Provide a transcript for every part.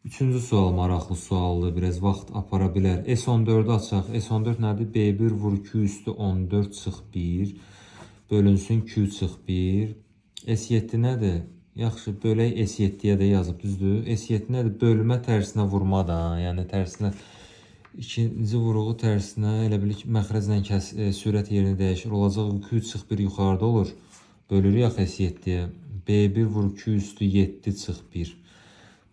Üçüncü sual maraqlı sualdır. Biraz vaxt apara bilər. S14'ü açaq. S14 nədir? B1 vur Q üstü 14 çıx 1. Bölünsün Q çıx 1. S7 nədir? Yaxşı, bölək S7-yə də yazıb, düzdür? S7 nədir? Bölmə tərsinə vurma da. Yəni tərsinə ikinci vuruğu tərsinə elə bil ki, məxrəclə sürət yerini dəyişir. Olacaq Q çıx 1 yuxarıda olur. Bölürük axı S7-yə. B1 vur Q üstü 7 çıx 1.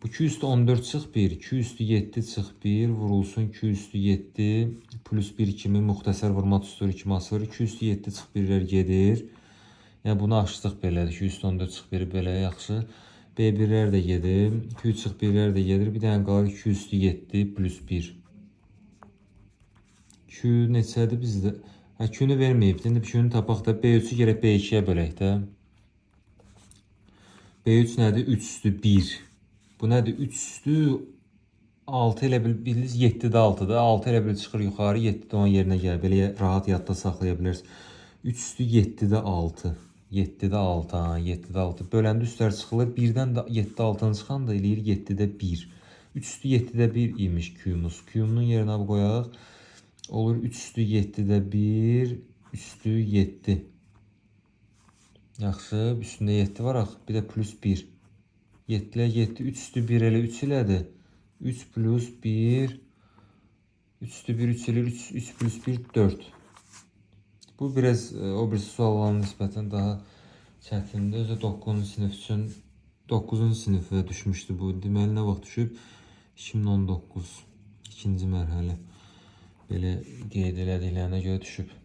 Bu Q üstü 14 çıx 1, Q üstü 7 çıx 1 vurulsun Q üstü 7 plus 1 kimi müxtəsər vurma tüstürü kimi asılır. Q üstü 7 çıx 1'lər gedir. Yəni bunu açdıq belədir. Q üstü 14 çıx 1 belə yaxşı. B1'lər də gedir. Q çıx 1'lər də gedir. Bir dənə qalır Q üstü 7 plus 1. Q neçədir bizdə? Hə, Q-nu verməyib. İndi Q-nu tapaq da B3-ü gərək B2-yə bölək də. B3 nədir? 3 üstü 1. Bu nədir? 3 üstü 6 elə bildiniz 7-də 6-dır. 6 elə bil çıxır yuxarı, 7-də onun yerinə gəlir. Belə rahat yadda saxlaya bilirsiniz. 3 üstü 7-də 6. 7-də 6, ha, 7-də 6. Böləndə üstlər çıxılır. 1-dən də 7-də 6-nı çıxan da eləyir 7-də 1. 3 üstü 7-də 1 imiş Q-muz. Q-nun yerinə qoyaq. Olur 3 üstü 7-də 1 üstü 7. Yaxşı, üstündə 7 var axı. Bir də plus 1. 7 ilə 7, 3 üstü 1 elə 3 ilədir. 3 plus 1, 3 üstü 1, 3 ilə 3 plus 1, 4. Bu biraz o birisi suallarına nisbətən daha çətindir. Özü 9-cu sinif üçün 9-cu sinifə düşmüşdü bu. Deməli, nə vaxt düşüb? 2019, ikinci mərhələ. Belə qeyd elədiklərinə görə düşüb.